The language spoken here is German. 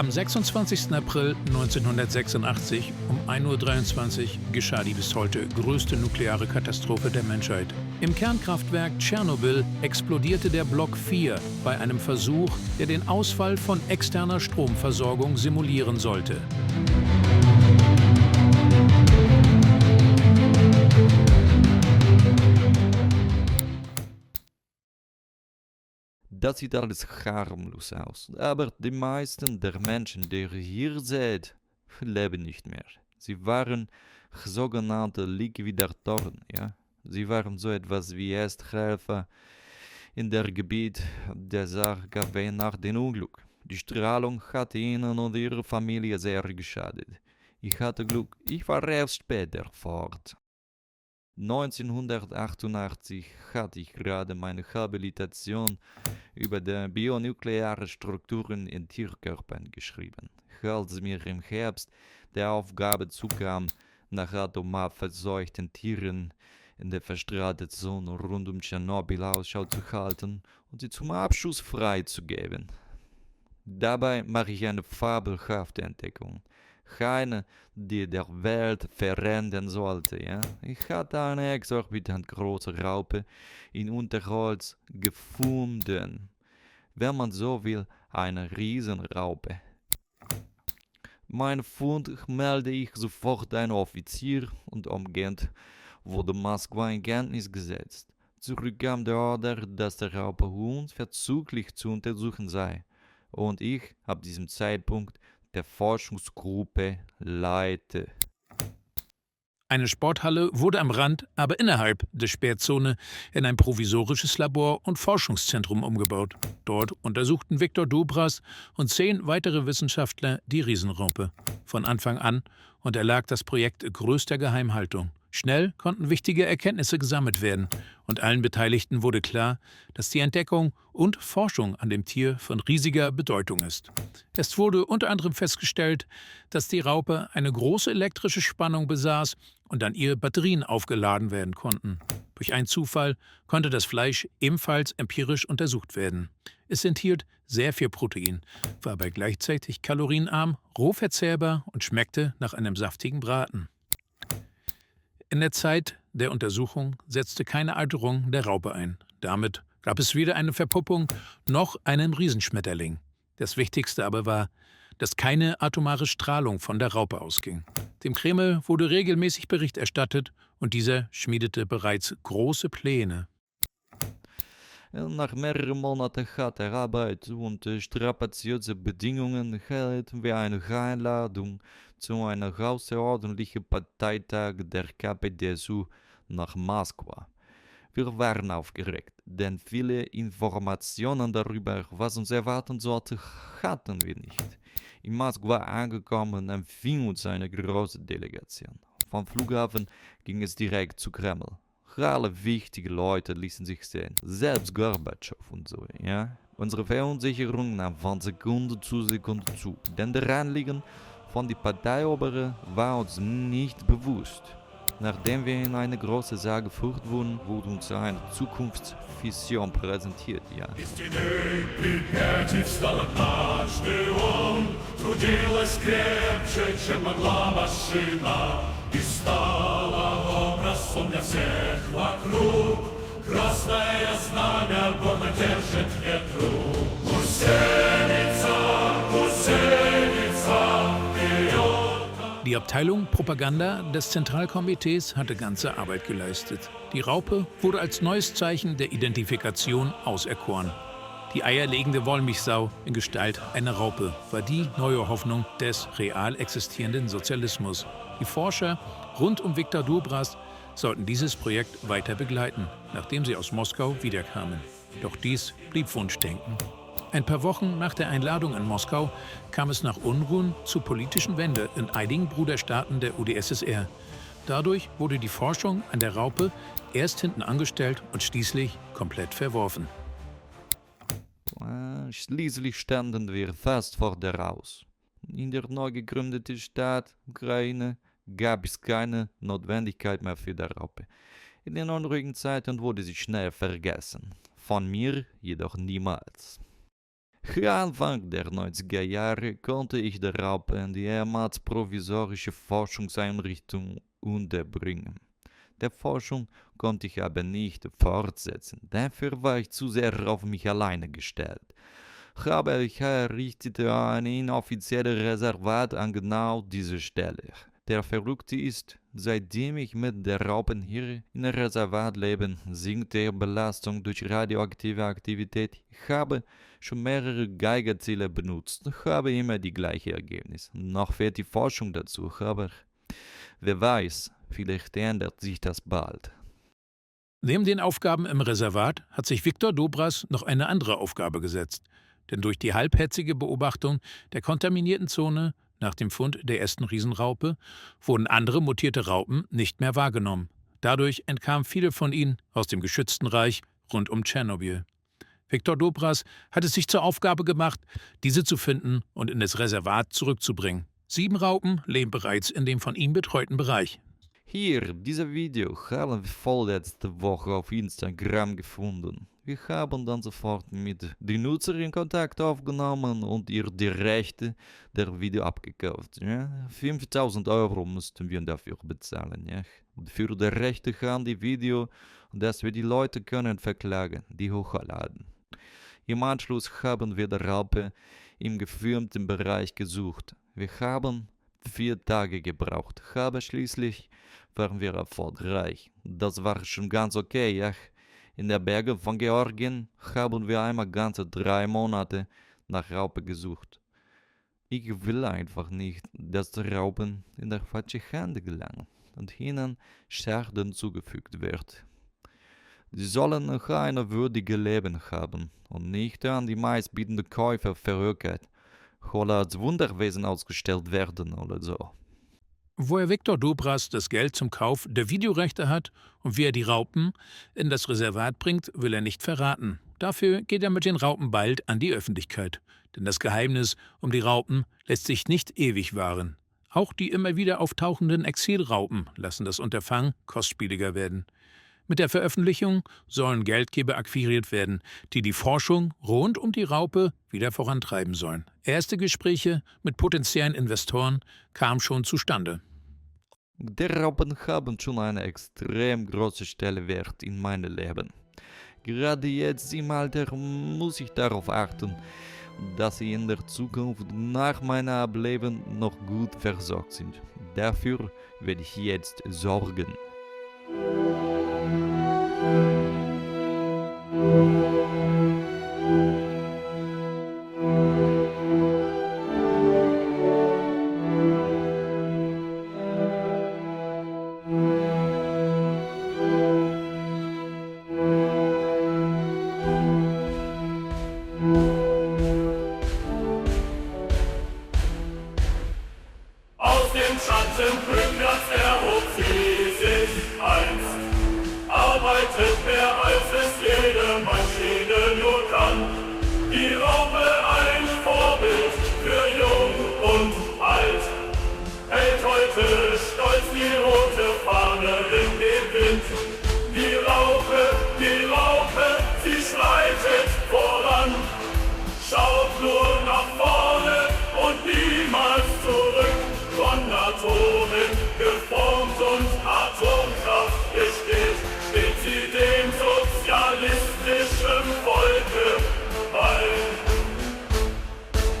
Am 26. April 1986 um 1:23 Uhr geschah die bis heute größte nukleare Katastrophe der Menschheit. Im Kernkraftwerk Tschernobyl explodierte der Block 4 bei einem Versuch, der den Ausfall von externer Stromversorgung simulieren sollte. Das sieht alles harmlos aus, aber die meisten der Menschen, die ihr hier seht, leben nicht mehr. Sie waren sogenannte Liquidatoren, ja. Sie waren so etwas wie Ersthelfer in der Gebiet der Sache nach dem Unglück. Die Strahlung hat ihnen und ihrer Familie sehr geschadet. Ich hatte Glück, ich war erst später fort. 1988 hatte ich gerade meine Habilitation über die bionukleare Strukturen in Tierkörpern geschrieben. Als mir im Herbst der Aufgabe zukam, nach atomabverseuchten Tieren in der verstrahlten Zone rund um Tschernobyl Ausschau zu halten und sie zum Abschuss freizugeben. Dabei mache ich eine fabelhafte Entdeckung. Keine, die der Welt verändern sollte. Ja? Ich hatte eine exorbitant große Raupe in Unterholz gefunden. Wenn man so will, eine Riesenraupe. Mein Fund melde ich sofort einem Offizier und umgehend wurde Moskau in Kenntnis gesetzt. Zurück kam der Order, dass der Raupehund verzüglich zu untersuchen sei. Und ich, ab diesem Zeitpunkt, der Forschungsgruppe leite. Eine Sporthalle wurde am Rand, aber innerhalb der Sperrzone in ein provisorisches Labor und Forschungszentrum umgebaut. Dort untersuchten Viktor Dobras und 10 weitere Wissenschaftler die Riesenraupe. Von Anfang an unterlag das Projekt größter Geheimhaltung. Schnell konnten wichtige Erkenntnisse gesammelt werden und allen Beteiligten wurde klar, dass die Entdeckung und Forschung an dem Tier von riesiger Bedeutung ist. Es wurde unter anderem festgestellt, dass die Raupe eine große elektrische Spannung besaß und an ihr Batterien aufgeladen werden konnten. Durch einen Zufall konnte das Fleisch ebenfalls empirisch untersucht werden. Es enthielt sehr viel Protein, war aber gleichzeitig kalorienarm, roh verzehrbar und schmeckte nach einem saftigen Braten. In der Zeit der Untersuchung setzte keine Alterung der Raupe ein. Damit gab es weder eine Verpuppung noch einen Riesenschmetterling. Das Wichtigste aber war, dass keine atomare Strahlung von der Raupe ausging. Dem Kreml wurde regelmäßig Bericht erstattet und dieser schmiedete bereits große Pläne. Nach mehreren Monaten harter Arbeit und strapaziöser Bedingungen erhielten wir eine Einladung zu einem außerordentlichen Parteitag der KPDSU nach Moskau. Wir waren aufgeregt, denn viele Informationen darüber, was uns erwarten sollte, hatten wir nicht. In Moskau angekommen empfing uns eine große Delegation. Vom Flughafen ging es direkt zu Kreml. Alle wichtige Leute ließen sich sehen, selbst Gorbatschow und so, ja. Unsere Verunsicherung nahm von Sekunde zu, denn der Anliegen von die Parteiobere war uns nicht bewusst. Nachdem wir in eine große Saal geführt wurden, wurde uns eine Zukunftsvision präsentiert, ja. Он для всех вокруг, красное знамя гордо держит в ветру. Гусеница, гусеница, вперед! Die Abteilung Propaganda des Zentralkomitees hatte ganze Arbeit geleistet. Die Raupe wurde als neues Zeichen der Identifikation auserkoren. Die eierlegende Wollmilchsau in Gestalt einer Raupe war die neue Hoffnung des real existierenden Sozialismus. Die Forscher rund um Viktor Dobras sollten dieses Projekt weiter begleiten, nachdem sie aus Moskau wiederkamen. Doch dies blieb Wunschdenken. Ein paar Wochen nach der Einladung in Moskau kam es nach Unruhen zur politischen Wende in einigen Bruderstaaten der UdSSR. Dadurch wurde die Forschung an der Raupe erst hinten angestellt und schließlich komplett verworfen. Schließlich standen wir fast vor der Aus. In der neu gegründeten Staat Ukraine gab es keine Notwendigkeit mehr für die Raupe. In den unruhigen Zeiten wurde sie schnell vergessen. Von mir jedoch niemals. Anfang der 90er Jahre konnte ich die Raupe in die ehemals provisorische Forschungseinrichtung unterbringen. Die Forschung konnte ich aber nicht fortsetzen, dafür war ich zu sehr auf mich alleine gestellt. Aber ich errichtete ein inoffizielles Reservat an genau dieser Stelle. Der Verrückte ist, seitdem ich mit der Raupen hier in der Reservat lebe, sinkt die Belastung durch radioaktive Aktivität. Ich habe schon mehrere Geigerziele benutzt, habe immer die gleichen Ergebnisse. Noch fehlt die Forschung dazu, aber wer weiß, vielleicht ändert sich das bald. Neben den Aufgaben im Reservat hat sich Viktor Dobras noch eine andere Aufgabe gesetzt. Denn durch die halbherzige Beobachtung der kontaminierten Zone nach dem Fund der ersten Riesenraupe wurden andere mutierte Raupen nicht mehr wahrgenommen. Dadurch entkamen viele von ihnen aus dem geschützten Reich rund um Tschernobyl. Viktor Dobras hat es sich zur Aufgabe gemacht, diese zu finden und in das Reservat zurückzubringen. 7 Raupen leben bereits in dem von ihm betreuten Bereich. Hier, dieses Video haben wir vorletzte Woche auf Instagram gefunden. Wir haben dann sofort mit der Nutzerin Kontakt aufgenommen und ihr die Rechte der Video abgekauft. Ja? 5.000 € mussten wir dafür bezahlen. Ja? Und für die Rechte an die Video, dass wir die Leute können verklagen, die hochladen. Im Anschluss haben wir die Raupe im gefilmten Bereich gesucht. Wir haben 4 Tage gebraucht, aber schließlich waren wir erfolgreich. Das war schon ganz okay, ja. In den Bergen von Georgien haben wir einmal ganze 3 Monate nach Raupe gesucht. Ich will einfach nicht, dass die Raupen in der falschen Hände gelangen und ihnen Schaden zugefügt wird. Sie sollen noch ein würdiges Leben haben und nicht an die meistbietenden Käufer verhökert oder als Wunderwesen ausgestellt werden oder so. Woher Viktor Dobras das Geld zum Kauf der Videorechte hat und wie er die Raupen in das Reservat bringt, will er nicht verraten. Dafür geht er mit den Raupen bald an die Öffentlichkeit. Denn das Geheimnis um die Raupen lässt sich nicht ewig wahren. Auch die immer wieder auftauchenden Exilraupen lassen das Unterfangen kostspieliger werden. Mit der Veröffentlichung sollen Geldgeber akquiriert werden, die die Forschung rund um die Raupe wieder vorantreiben sollen. Erste Gespräche mit potenziellen Investoren kamen schon zustande. Die Raupen haben schon eine extrem große Stellenwert in meinem Leben. Gerade jetzt im Alter muss ich darauf achten, dass sie in der Zukunft nach meinem Ableben noch gut versorgt sind. Dafür werde ich jetzt sorgen. Aus dem Schattenbrückplatz erhob sie sich einst. Arbeitet mehr als es jede Maschine nur kann. Die Raupe ein Vorbild für Jung und Alt. Hält heute stolz die rote Fahne in den Wind. Die Raupe, sie schreitet voran. Schaut nur